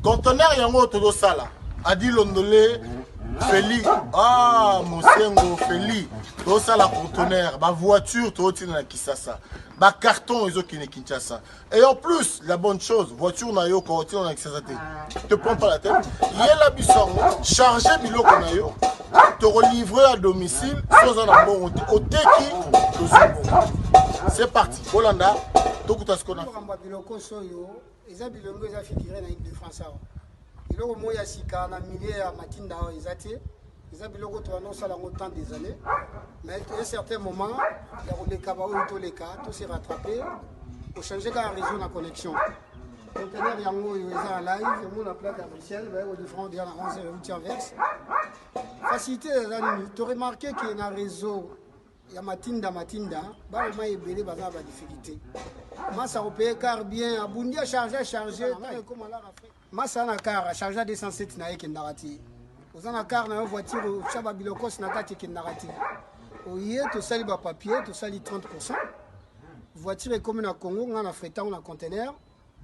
Conteneur yango todo sala. Adi Londolé Feli. Ah, Mosengo Feli. Todo sala conteneur, ba voiture todo tina Kisasa. Ba carton ils ont Kinshasa. Et en plus, la bonne chose, voiture na yo quand on a Kisasa te prends pas la tête. Yela bisson, charger biloko na yo. Te relivrer à domicile sans un bon au teki. C'est parti. Bolanda, tokuta ce qu'on a. Biloko soyo, eza bilongo eza figuré na équipe de France. Biloko moya sika na milieu ya matinda ezate. Eza biloko to annonce la longtemps des années. Mais à un certain moment, il y a les cabao et tous les cas, tout s'est rattrapé. Pour changer quand réseau la connexion. Conteneur yango eza en live, et mon plaque à Bruxelles, au différent de la 11 verse. Facilité les amis, tu as remarqué qu'il y a un réseau. Il y a matinda, bah au moins il y a des difficultés. Moi ça repère car bien, aboundi à charger. Moi ça na car à charger 207 na yeke narati. Vous en a car na voiture chaba bilokos na kati yeke narati. Oye to sali ba papier, to sali 30%. Voiture est comme na Congo, on a fret on a conteneur,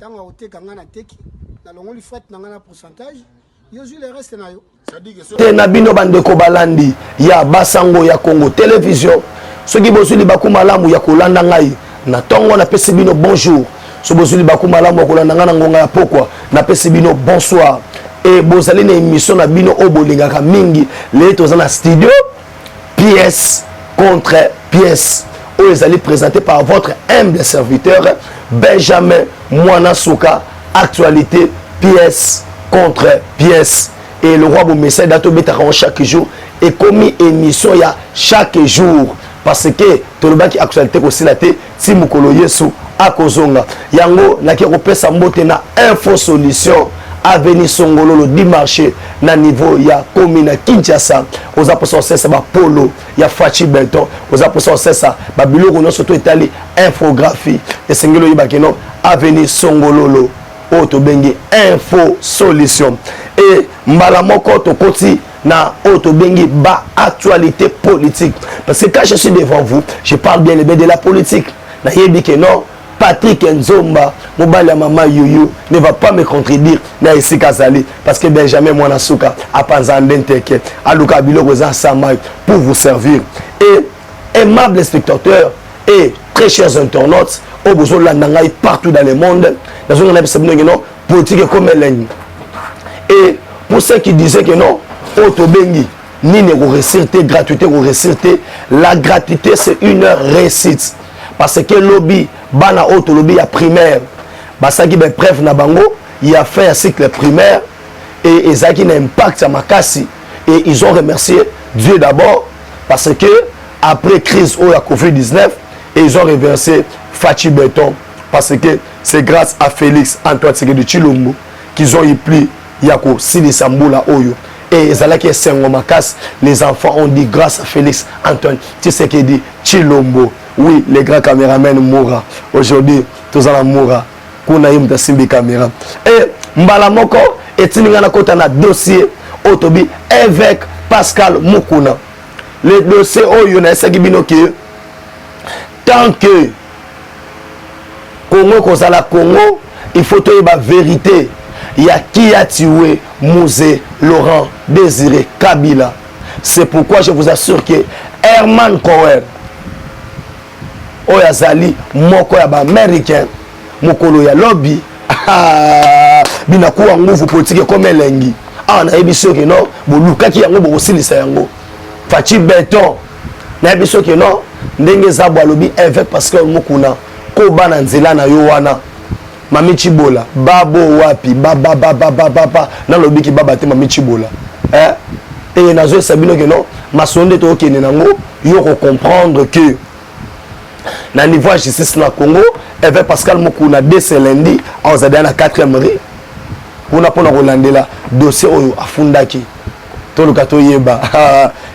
tant on a nga na teki, na longo li fret na nga na pourcentage. Yo ju le reste na yo. Na bino bandeko balandi ya basango ya Congo télévision soki bozuli bakumalamu ya kolanda ngai na tongo na pesi bino bonjour so bozuli bakumalamu ya kolanda ngai na ngonga ya pokwa na pesi bino bonsoir et bozali na émission na bino obolingaka mingi le toza na studio pièce contre pièce où ils allaient présenter par votre humble serviteur Benjamin Mwanasuka. Actualité pièce contre pièce. Et le roi Boumessé d'Ato Betaran chaque jour et commis émission ya chaque jour parce que tout le monde qui actualité aussi la té si mukolo yesu akozonga yango na ki repesa mbote na info solution avenir songololo di marché na niveau ya commune Kinshasa aux apostles ça ba polo ya Fachi Benton aux apostles ça ba biloko no surtout itali infographie et sengelo yibakeno avenir songololo auto bengi info solution et mbala moko to koti na auto bengi ba actualité politique parce que quand je suis devant vous je parle bien de la politique na yebi que non Patrick Nzomba mobali ya mama Yuyu ne va pas me contredire na esika zali parce que Benjamin Mwanasuka apanzande nteke aluka biloko za sama pour vous servir et aimables spectateurs et très chers internautes au besoin de partout dans le monde dans une politique comme elle. Et pour ceux qui disaient que non, Autobengi, ni ne réciter, gratuité ou réciter, la gratuité c'est une réussite. Parce que lobby, bana auto lobby a primaire, basa qui ben bref na bango, il a fait un cycle primaire et ils ont un impact à Makassi et ils ont remercié Dieu d'abord parce que après crise ou la Covid-19 et ils ont reversé Fachi Benton parce que c'est grâce à Félix Antoine Tshisekedi Tshilombo qu'ils ont eu plus Yako Sili Sambula Oyo et Zalaki Sengo Makas les enfants ont dit grâce à Félix Antoine Tshisekedi Tshilombo. Oui, les grands caméramens mourra aujourd'hui tous en mourra kuna yimta simbi caméra et mbala moko etininga na kota na dossier Otobi évêque Pascal Mukuna le dossier Oyo na esaki binoki tant que Congo kozala Congo il faut que la vérité il y a qui a tué Mouzé Laurent Désiré Kabila. C'est pourquoi je vous assure que Herman Cohen Oyazali moko ya ba américain mokolo ya lobby binakuwa nguvu politique comme elengi na ebiso ke no bolukaki yango bokosilisa yango Fachi Benton na ebiso ke no ndenge zabwa lobby avec parce que mokuna ko bana nzela na yo wana Mami Chibola babo wapi baba na lobby ki baba te Mami Chibola et nazo sabino ke no masonde to okene nango yo ko comprendre que na niveau de justice na Congo avec Pascal Mukuna dès lundi on a dans la 4e rue on a pour Rolandela dossier oyo afundaki to lukato yeba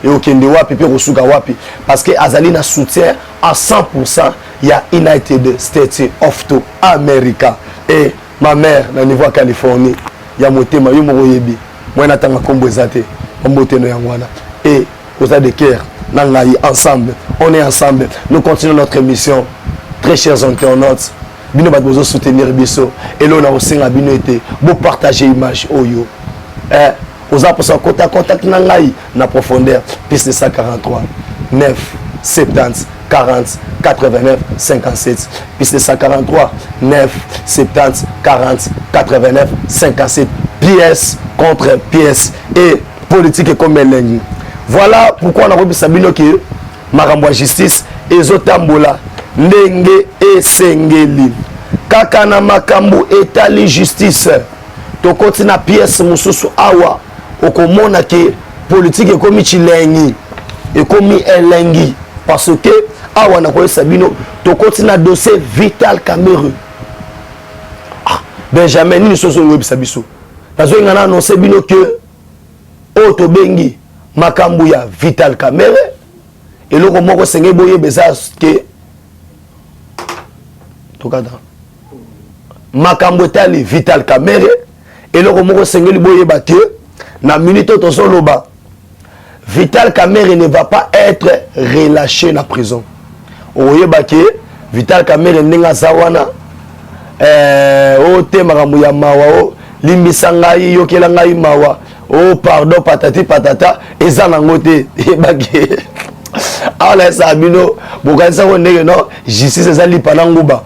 et okende wapi pe kosuka wapi parce que azali na soutien à 100% il y a United States of America et ma mère na niveau de Californie ya motema yo moko yebi moi natanga kombo ezate mboteno yangwana et aux a de cœur ensemble, on est ensemble. Nous continuons notre émission. Très chers internautes, bino bato bozo soutenir biso et là on a aussi bino été beau partager image oyo aux apports contact na ngai na profondeur piste 143 9 70 40 89 57 piste 143 9 70 40 89 57 pièce contre pièce et politique comme elengi. Voilà pourquoi on a repris Sabino qui makambo justice ezotambola ndenge esengeli kaka na makambo etali justice tokoti na pièce mususu awa okomona ke politique ekomi chilengi ekomi elengi parce que awa na koyesa bino tokoti na dossier Vital Kamerhe Benjamin nini soso yebisa biso nazoinga na annoncer bino que o tobengi makambo ya Vital Kamerhe eloko moko senge boye beza ke tokada makambo tali Vital Kamerhe eloko moko senge boye ba ke na minute tozo loba Vital Kamerhe ne va pas être relâché na prison oyeba ke Vital Kamerhe ndinga zawana o te makambo ya mawa o limbisa ngai yokela ngai mawa oh pardon patati patata eza nango te ebaki ala sabino bokanisa ko ndenge no justice eza lipa na nguba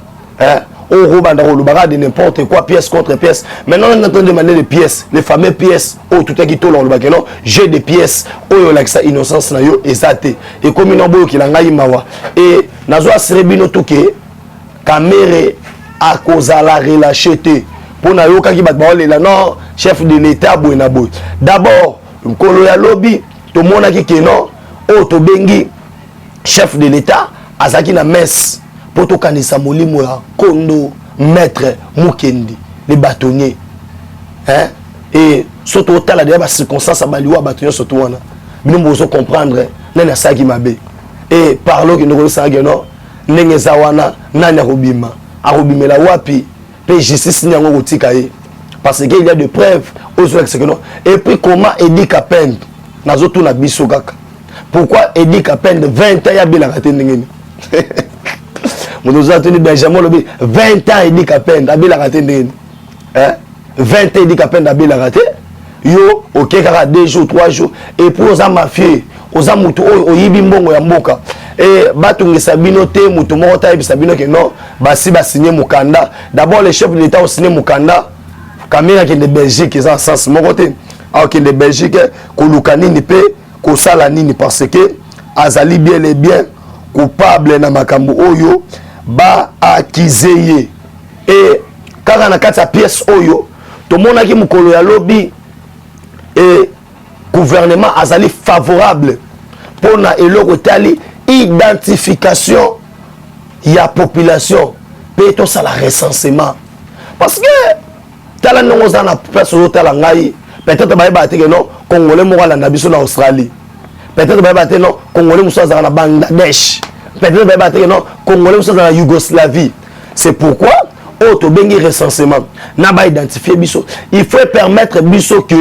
on roba ndako lubaka de n'importe quoi pièce contre pièce maintenant on entend demander les pièces les fameuses pièces oh tout est qui tolo lubaka non j'ai des pièces oh like ça innocence na yo ezate et comme no boyo kilanga imawa et nazo asrebino tuke Kamerhe a cause la relâché te pour na yo kaki bat baolela non chef de l'état boy na boy d'abord nkolo ya lobby to mona ki keno o to bengi chef de l'état azaki na messe pour to kanisa molimo ya kondo maître Mukendi les bâtonniers et surtout tala de ba circonstance baliwa bâtonnier surtout wana bino bozo comprendre nana saki mabe et parlo ki ndoko saki no ndenge zawana nani akobima akobimela wapi pe justice ni yango kotika ye parce que il y a des preuves aux que non et puis comment Edi Kapende nazo tout na biso kaka pourquoi Edi Kapende 20 ans ya bila raté ndengeni nous avons tenu Benjamin Lobi 20 ans Edi Kapende a bila raté ndengeni 20 ans Edi Kapende a bila raté yo OK kaka 2 jours 3 jours et pour aux mafieux aux mutu oyibi mbongo ya mboka et batungisa bino te mutu moko ta yebisa bino ke non basi ba signer mukanda d'abord le chef de l'état a signé mukanda Kamera qui est de Belgique ils ont sens moko te alors que de Belgique ko lukani ni pe ko sala nini parce que azali bien et bien coupable na makambo oyo ba akizeye et kaka na kati ya pièce oyo to mona ki mukolo ya lobby et gouvernement azali favorable pour na eloko tali identification ya population pe to ça la recensement parce que tala ndongo za na place au tala ngai peut-être ba ba te que non congolais mo la biso na Australie peut-être ba ba te non congolais mo za na Bangladesh peut-être ba ba te non congolais mo za na Yougoslavie c'est pourquoi to bengi recensement na ba identifier biso il faut permettre biso que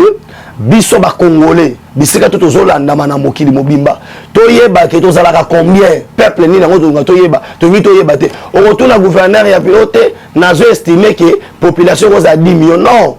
biso ba congolais bisika to zolanda mana mokili mobimba toyeba ke tozalaka combien peuple ni nango to toyeba toyeba te on retourne gouverneur ya pilote nazo estimer que population ko za 10 millions non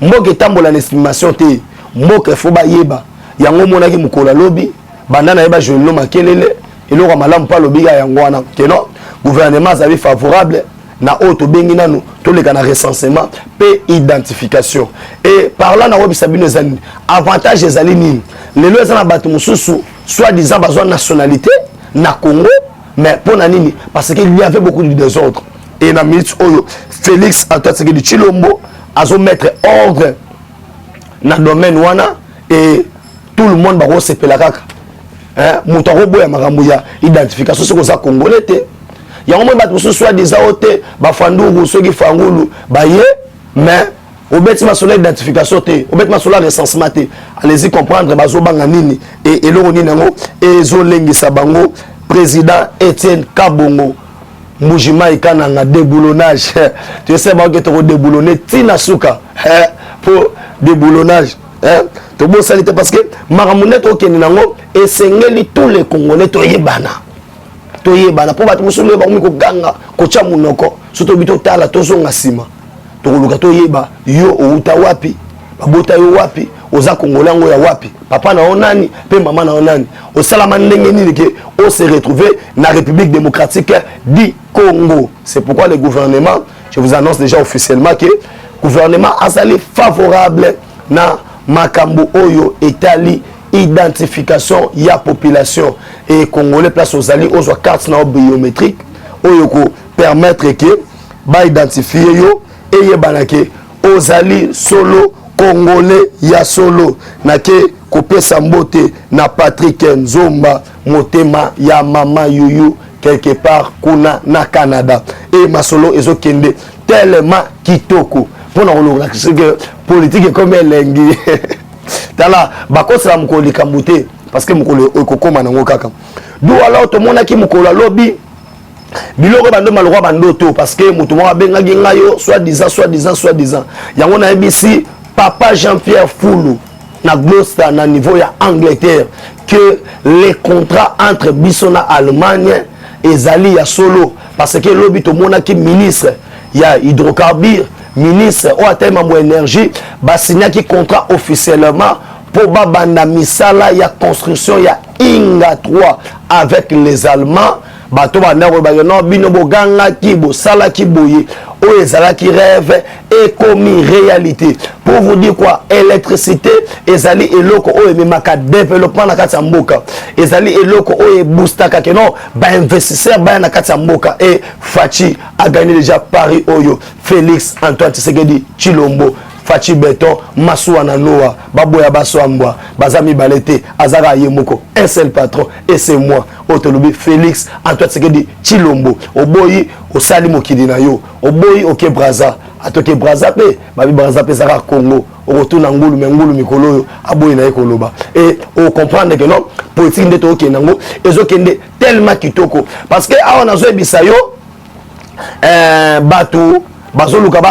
mboke tambola l'estimation te mboke fo ba yeba yango monaki mukola lobi bandana yeba jolino makelele eloko malamu pa lobi ya yango wana que non gouvernement zavi favorable na auto bengi nanu to le kana recensement pe identification et par là na webisa bino zani avantage ezali nini lelo ezana bato mususu soit disant besoin nationalité na Congo mais pour na nini parce qu'il y avait beaucoup de désordre et na minute oyo Félix Antoine Tshisekedi Tshilombo azo mettre ordre na domaine wana et tout le monde ba sepela kaka muto robo ya makambo ya identification c'est ça congolais te yango mo bato so soit des aote ba fanduru soki fangulu ba ye mais au bête ma sur l'identification te au bête ma sur la recensement te allez-y comprendre bazo banga nini et eloko nini ngo ezo lengisa bango président Etienne Kabongo Mujima ikana nga déboulonnage tu sais ba que to déboulonner tina suka pour déboulonnage to bo salite parce que maramunet okeni nango esengeli tous les congolais to yebana pour bato musulu ba ko ganga ko cha munoko surtout bito tala tozonga sima tokoluka toyeba yo outa wapi babota yo wapi oza congolais ngo ya wapi papa na onani pe mama na onani osalama ndenge nini ke on se retrouver na République démocratique du Congo. C'est pourquoi le gouvernement, je vous annonce déjà officiellement que le gouvernement a sali favorable na makambo oyo etali identification ya population et congolais place aux alliés aux cartes na biométrique oyo ko permettre que ba identifier yo et yebanake aux alliés solo congolais ya solo na ke kopesa mbote na Patrick Nzomba motema ya mama yuyu quelque part kuna na Canada et masolo ezokende tellement kitoko pona kolonga que politique comme elengi tala bakosala mukoli kamute parce que mukoli okokoma nango kaka do alors to mona ki mukola lobby biloko bando malwa bando to parce que mutu mo benga ginga yo soit disant yango na ABC papa Jean-Pierre Foulou na Gloucester na niveau ya Angleterre que les contrats entre Bissona Allemagne et Zali ya solo parce que lobby to mona ki ministre ya hydrocarbures ministre ou atema mo énergie ba signa ki contrat officiellement pour babanda misala ya construction ya Inga 3 avec les Allemands bato banda ko ba non bino boganga ki bo sala ki boye o ezala ki rêve et commis réalité pour vous dire quoi électricité ezali eloko o ememaka développement na kati ya mboka ezali eloko o e boostaka que non ba investisseur ba na kati ya mboka et Fachi a gagné déjà Paris Oyo Félix Antoine Tshisekedi Chilombo Fachi Beton Masuwa na Noa Baboya Baswambwa Bazami Balete Azara Yemoko un seul patron et c'est moi Otolobi Félix Antoine Tshisekedi Chilombo Oboyi Osali Mokidi na yo Oboyi Oke Braza atoke Braza pe Babi Braza pe Zara Congo Orotuna ngulu mengulu mikolo aboyi na ekoloba et on comprendre que non politique ndeto oke nango ezokende tellement kitoko parce que aona zo bisayo bato bazoluka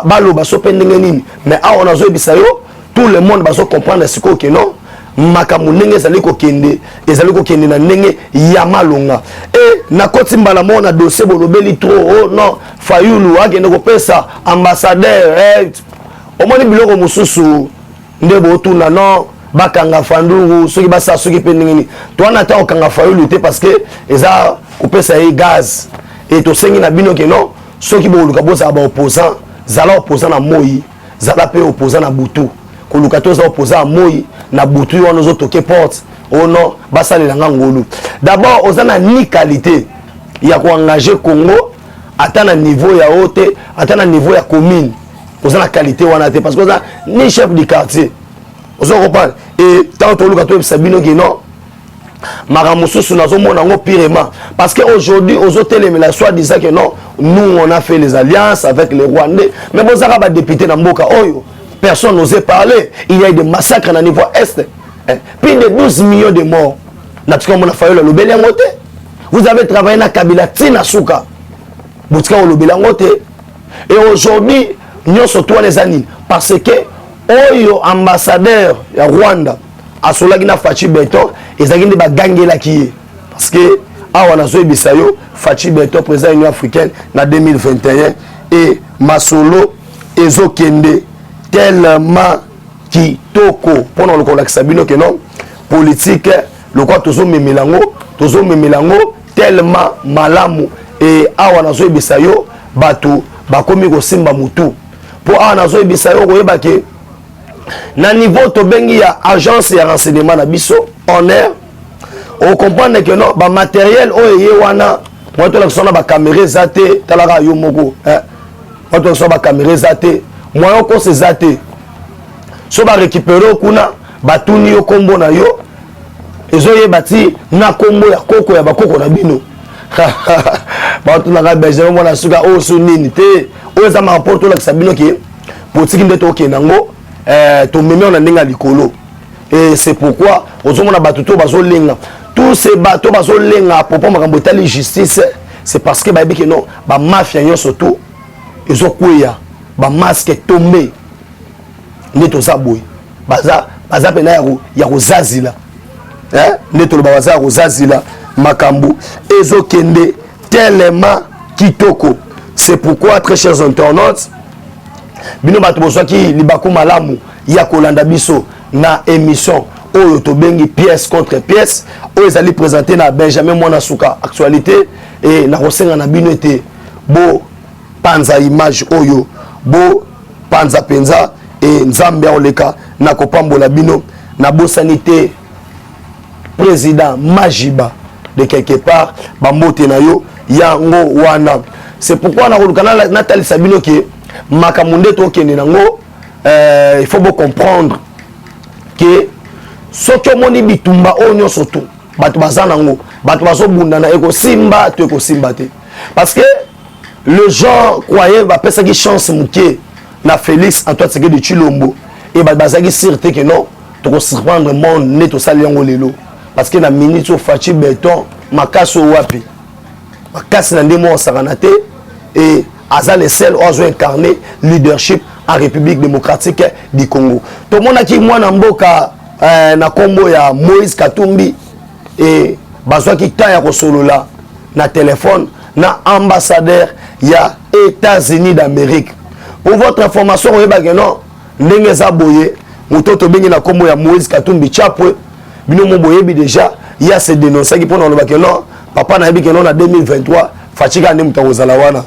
baloba sopendenge nini mais aona zo bisayo tout le monde bazo comprendre ce que non makambo ndenge ezali kokende na ndenge ya malonga et na koti mbala mona dossier bolobeli trop oh non Fayulu akende kopesa ambassadeur omoni biloko mususu ndebo otuna non bakanga fandungu soki basa soki pendenge ni to na ta okanga Fayulu te parce que eza kopesa e gaz et to sengi na bino ke non soki boluka boza ba opposant zala opposant na moi zala pe opposant na butu koluka to za opposant moi na butu wana zo toke porte oh non basale nga ngolu d'abord ozana ni qualité ya ko engager Congo atana niveau ya haute atana niveau ya commune ozana qualité wana te parce que ozana ni chef du quartier ozo comprendre et tant to luka to sabino ki non maramususu nazo mona ngo pirement parce que aujourd'hui ozo telemela soit disant que non nous on a fait les alliances avec les Rwandais mais bozaka ba député na mboka oyo personne n'osait parler. Il y a eu des massacres à niveau est. Plus de 12 millions de morts. Vous avez travaillé dans Kabila Tina Souka. Et aujourd'hui, nous sommes tous les années. Parce que Oyo ambassadeur de Rwanda a Solagina Fachi Beton et Zagine ba gangela qui parce que awana zo bisayo Fachi Beton président de l'Union africaine en 2021 et Masolo ezokende tellement kitoko pendant le colloque bino que non politique le quoi tozo memelango tellement malamu et awana zo bisayo bato bakomi ko simba mutu pour awana zo bisayo ko yebake na niveau to bengi ya agence ya renseignement na biso en air on comprend que non ba matériel o ye wana moi to la sona ba caméra zate talaka yo moko moi to so ba caméra zate moi ko se zate so ba récupérer kuna batuni yo kombo na yo ezo ye bati na kombo ya koko ya bakoko na bino ba to na ga beje mo na suka o su nini te o za ma rapport to la sabino ki politique ndeto ke nango to meme na ndinga likolo et c'est pourquoi ozomona batuto bazolenga tous ces bateaux bazolenga propos makambo tali justice c'est parce que ba bi ke non ba mafia yo surtout ezokweya ba masque tombé neto zaboy baza pena ya kozazila neto ba baza kozazila makambo ezokende tellement kitoko C'est pourquoi, très chers internautes, bino bato bozwaki libaku malamu ya kolanda biso na émission oyo tobengi pièce contre pièce oyo ezali présenté na Benjamin Mwana Suka actualité et na kosenga na bino ete bo panza image oyo bo panza penza et nzambe oleka na kopambola bino na bosanité président Majiba de quelque part bambote na yo yango wana. C'est pourquoi na kolukana Nathalie Sabino qui makamunde to kende nango il faut bien comprendre que soki omoni bitumba oyo nyonso to bato baza nango bato bazobundana ekosimba to ekosimba te parce que le genre croyait bapesaki chance moke na Félix Antoine Tshisekedi Tshilombo et bazaki sûreté que non tokosurprendre monde ne tosali yango lelo parce que na minute o Fachi Beton makasi wapi makasi na ndemo osakana te et aza le seul oiseau incarné leadership en République démocratique du Congo. Tout le monde a qui moi na mboka na kombo ya Moïse Katumbi et bazwa ki ta ya kosolola na téléphone na ambassadeur ya États-Unis d'Amérique. Pour votre information on yeba que non ndenge za boye mutoto bengi na kombo ya Moïse Katumbi chapwe bino mo boyebi déjà il y a ces dénoncer qui pona le non papa na yebi que non na 2023 fatika ndi mutakozala wana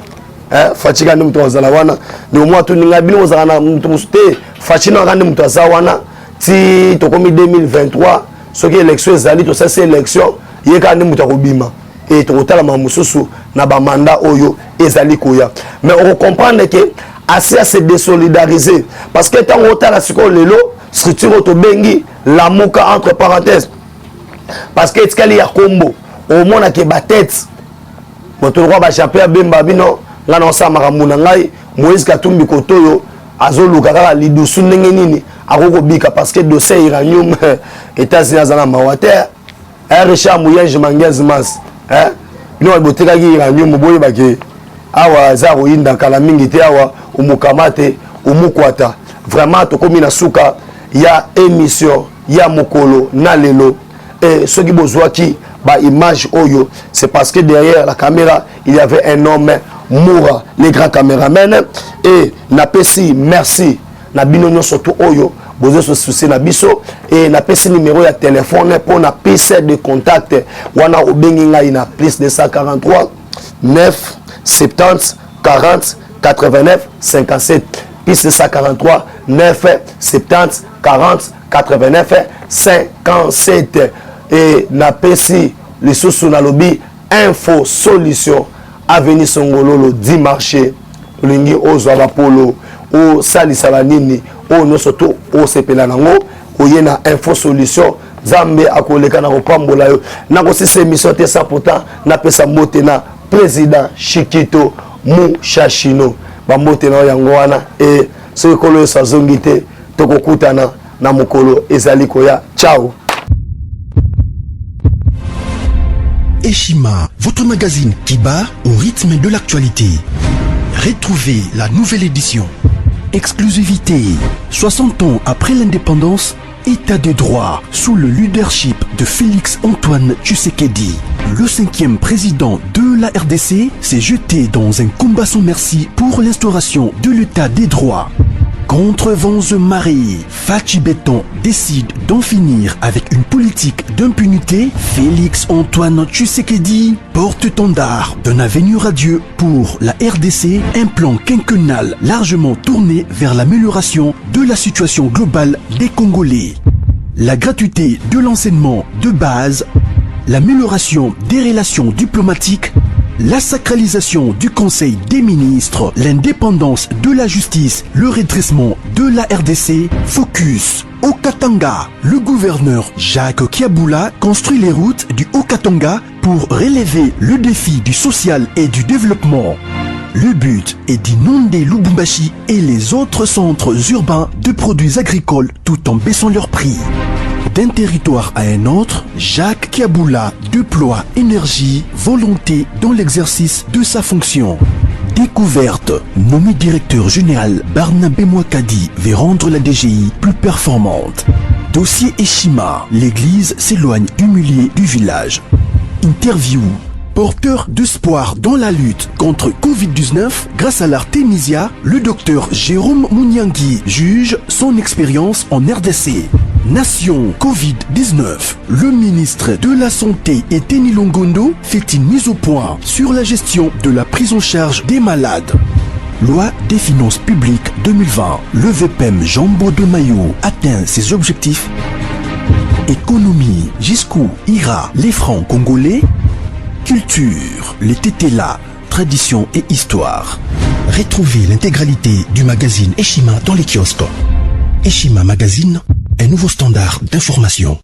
fatika ndi mutakozala wana ni moi to ninga bino ozala na mutumuste fatina kandi mutaza wana ti tokomi 2023 soki élection ezali to ça c'est élection yeka ndi mutakobima et tokotala mamususu na ba mandat oyo ezali koya mais on comprend que assez à se désolidariser parce que tant otala siko lelo structure to bengi la moka entre parenthèses parce que etikali ya kombo au mona ke ba tête moto roi ba champion bemba bino ngana osamaka muna ngai Moïse Katumbi kotoyo azoluka kaka lidusu ndenge nini akoko bika parce que dossier uranium États-Unis azana mawater Richard Mouyenje Mangez Mas bino botekaki uranium boye bake awa za roinda kala mingi te awa umukamate umukwata vraiment tokomi na suka ya émission ya mokolo na lelo et ceux qui bozwaki ba image oyo c'est parce que derrière la caméra il y avait un homme Moura les grands caméramens et na pesi merci na bino nyonso to oyo bozo se souci na biso et na pesi numéro ya téléphone pour na piste de contact wana obengi ngai na plus 243 9 70 40 89 57 plus 243 9 70 40 89 57 et na pesi les sous na lobby info solution avenue Songololo 10 marché lingi ozwa bapolo o salisa banini o nosoto o sepela nango oyena info solution Zambe akoleka na kopambola yo na kosisa émission te ça pourtant na pesa mbote na président Chikito Mushashino bambote na yango wana et ce kolo sa zongite tokokutana na mokolo ezali koya ciao. Eshima, votre magazine qui bat au rythme de l'actualité. Retrouvez la nouvelle édition. Exclusivité. 60 ans après l'indépendance, État de droit sous le leadership de Félix Antoine Tshisekedi. Le 5e président de la RDC s'est jeté dans un combat sans merci pour l'instauration de l'État des droits. Contre vents et marées, Fachi Beton décide d'en finir avec une politique d'impunité. Félix Antoine Tshisekedi, porte-étendard d'un avenir radieux pour la RDC, un plan quinquennal largement tourné vers l'amélioration de la situation globale des Congolais. La gratuité de l'enseignement de base, l'amélioration des relations diplomatiques, la sacralisation du Conseil des ministres, l'indépendance de la justice, le redressement de la RDC, focus au Katanga. Le gouverneur Jacques Kiaboula construit les routes du Haut-Katanga pour relever le défi du social et du développement. Le but est d'inonder Lubumbashi et les autres centres urbains de produits agricoles tout en baissant leur prix. D'un territoire à un autre, Jacques Kiaboula déploie énergie, volonté dans l'exercice de sa fonction. Découverte, nommé directeur général Barnabé Mouakadi veut rendre la DGI plus performante. Dossier Eshima, l'église s'éloigne du milieu du village. Interview, Porteur d'espoir dans la lutte contre Covid-19, grâce à l'Artemisia, le docteur Jérôme Mouniangui juge son expérience en RDC. Nation Covid-19. Le ministre de la Santé Eteni Longondo fait une mise au point sur la gestion de la prise en charge des malades. Loi des finances publiques 2020. Le VPM Jambo de Mayo atteint ses objectifs. Économie, jusqu'où ira les francs congolais? Culture, les tétélas, tradition et histoire. Retrouvez l'intégralité du magazine Eshima dans les kiosques. Eshima Magazine, un nouveau standard d'information.